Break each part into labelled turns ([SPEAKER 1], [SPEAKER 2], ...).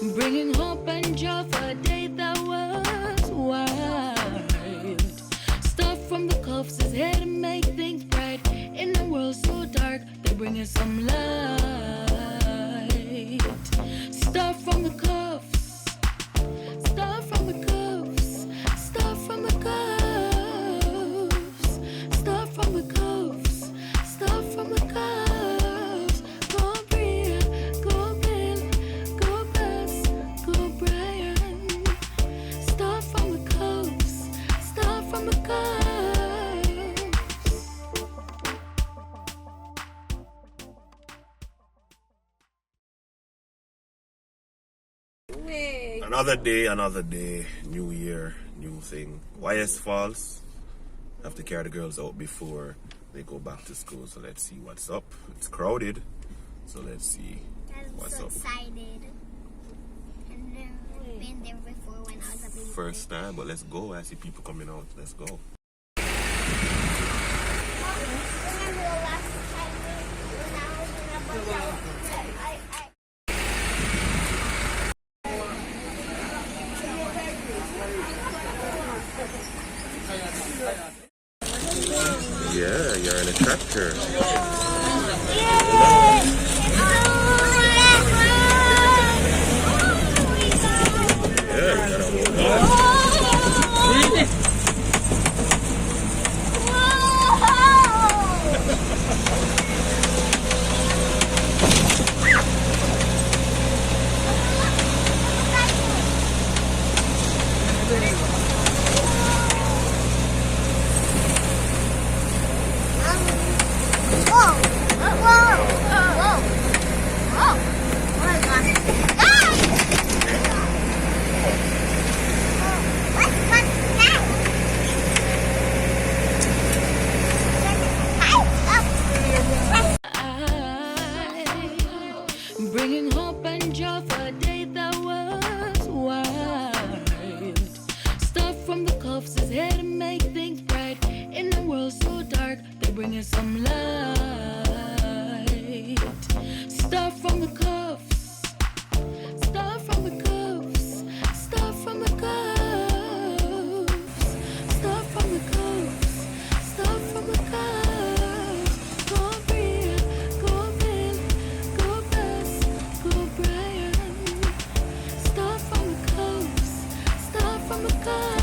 [SPEAKER 1] bringing hope and joy for a day that was wild. Stuff from the cuffs is here to make things bright. In a world so dark, they're bringing some light. Stuff from the cuffs, stuff from the cuffs, stuff from the cuffs, stuff from the cuffs, stuff from the cuffs. Go Bria, go Bill, go Bess, go Brian. Stuff from the cuffs, stuff from the cuffs.
[SPEAKER 2] Another day, new year, new thing. YS Falls. Have to carry the girls out before they go back to school. So let's see what's up. It's crowded, so let's see what's
[SPEAKER 3] so
[SPEAKER 2] up.
[SPEAKER 3] excited. I've never been there before when I was a baby.
[SPEAKER 2] First time, but let's go. I see people coming out. Let's go.
[SPEAKER 3] Remember the last time when I was in a bungalow?
[SPEAKER 2] Yeah, you're in a tractor. Yeah, you gotta hold on.
[SPEAKER 1] Bringing hope and joy for a day that was wild. Stuff from the cuffs is here to make things bright. In a world so dark, they're bringing some light. Stuff from the cuffs, stuff from the cuffs, stuff from the cuffs, stuff from the cuffs, stuff from the cuffs. Go Bria, go Bill, go Bess, go Brian. Stuff from the cuffs, stuff from the cuffs.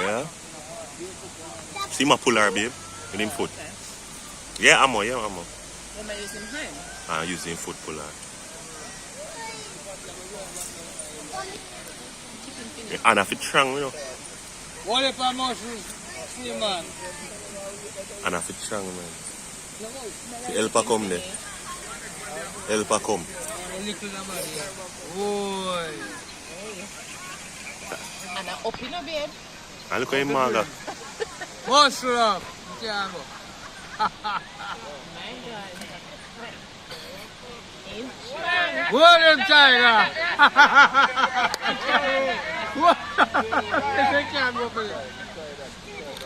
[SPEAKER 2] Yeah. See my puller, babe, with him foot. Yeah, ammo, yeah, ammo.
[SPEAKER 4] Am I using hand?
[SPEAKER 2] I'm using foot puller. And if it's strong, you know.
[SPEAKER 5] What if I'm see man?
[SPEAKER 2] And if it's strong, man. The helper come there. Helper come.
[SPEAKER 5] Boy.
[SPEAKER 4] And I up in a bed.
[SPEAKER 2] And look at him, Marga.
[SPEAKER 5] Muscle up. Can't go.
[SPEAKER 4] My God. He's strong.
[SPEAKER 5] What them tiger? What? They can't go for it.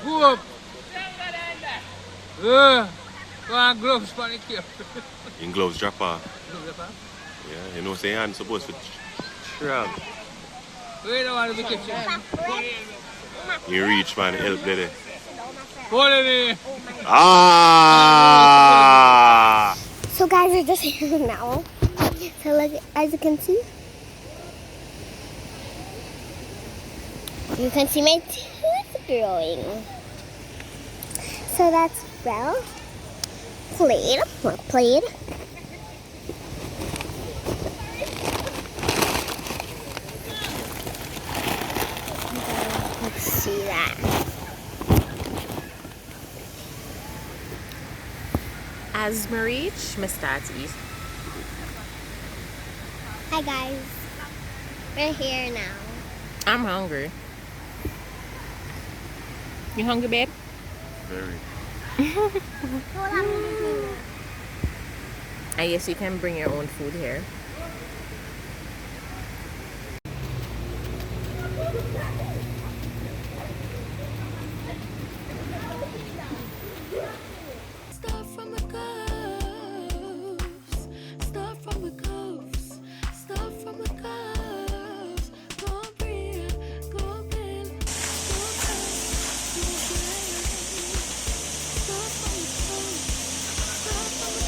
[SPEAKER 5] Go up. Go on gloves for the kill.
[SPEAKER 2] In gloves dropper. Yeah, you know, say hand supposed to strong.
[SPEAKER 5] We don't want to be kitchen.
[SPEAKER 2] You reach, man, help there.
[SPEAKER 5] Hold it.
[SPEAKER 2] Ah!
[SPEAKER 3] So guys, we're just here now. So like, as you can see my tooth growing. So that's well played. Well played. Let's see that.
[SPEAKER 4] As we reach, I start to eat.
[SPEAKER 3] Hi guys, we're here now.
[SPEAKER 4] I'm hungry. You hungry, babe?
[SPEAKER 2] Very.
[SPEAKER 4] I guess you can bring your own food here.
[SPEAKER 1] Start from the coast. Start from the coast. Start from the coast. Go bring, go bend, go back, go bend. Start from the coast. Start from the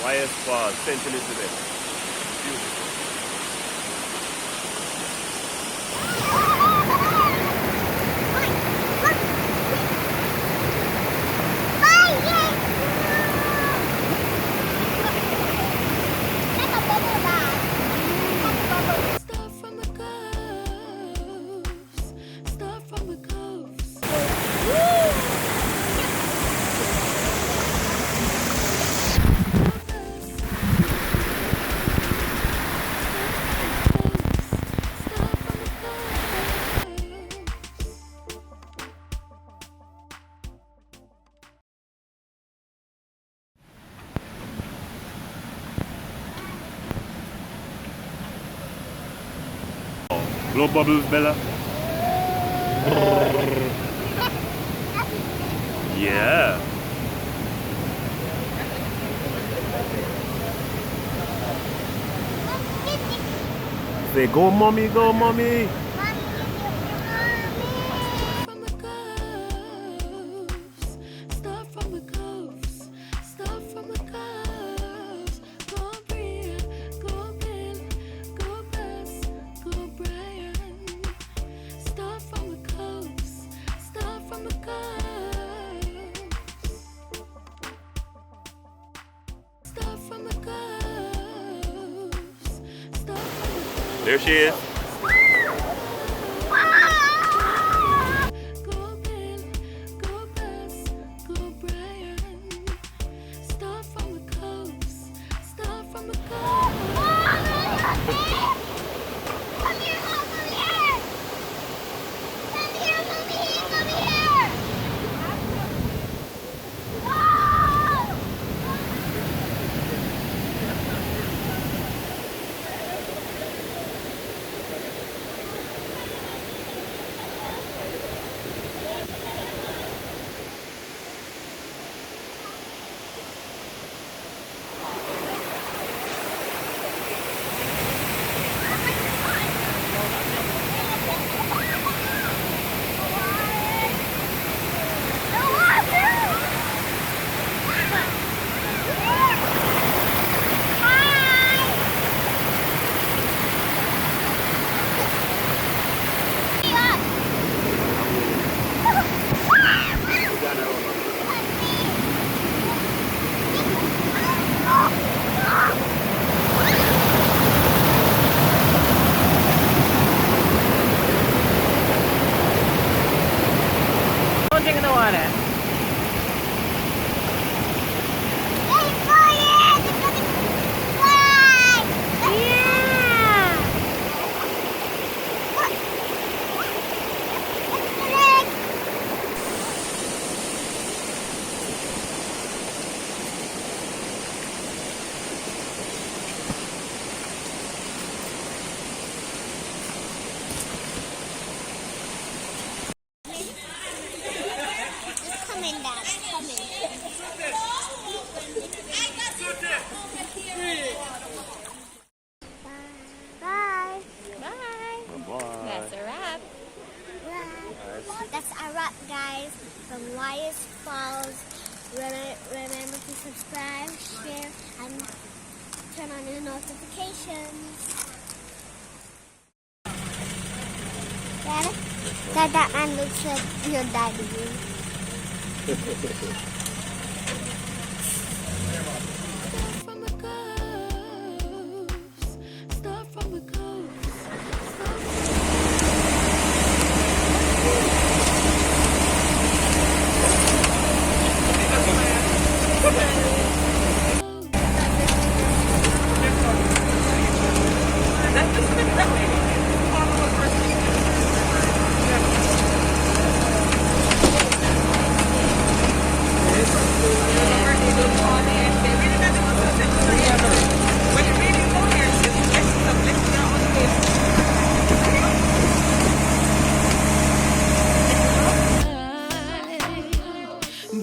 [SPEAKER 2] F.I.R.E, St. Elizabeth. Beautiful.
[SPEAKER 1] Start from the coast. Start from the coast.
[SPEAKER 2] Blow bubbles, Bella. Yeah. Say, go mommy, go mommy.
[SPEAKER 1] From the coast, start from the coast, start from the coast. Go Bria, go Bill, go Bess, go Brian. Start from the coast, start from the coast. Start from the coast, start from the coast.
[SPEAKER 2] There she is.
[SPEAKER 1] Go Bill, go Bess, go Brian. Start from the coast, start from the coast.
[SPEAKER 3] Come here, Mom, come here! Come here, Mommy, come here! Whoa!
[SPEAKER 4] Don't drink the water.
[SPEAKER 3] Coming, Dad, coming. Bye.
[SPEAKER 4] Bye. That's a wrap.
[SPEAKER 3] That's a wrap, guys, from YS Falls. Remember to subscribe, share, and turn on the notifications. Dad, that man looks like your daddy.
[SPEAKER 1] Start from the coast, start from the coast, start from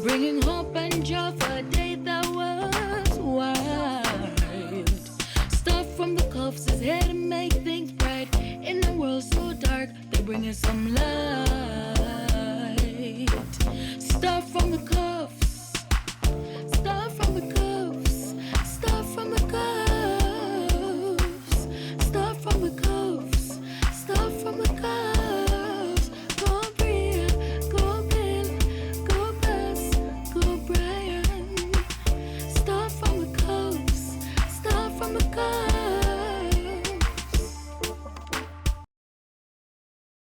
[SPEAKER 1] bringing hope and joy for a day that was wild. Stuff from the coast is here to make things bright. In a world so dark, they're bringing some light. Stuff from the coast.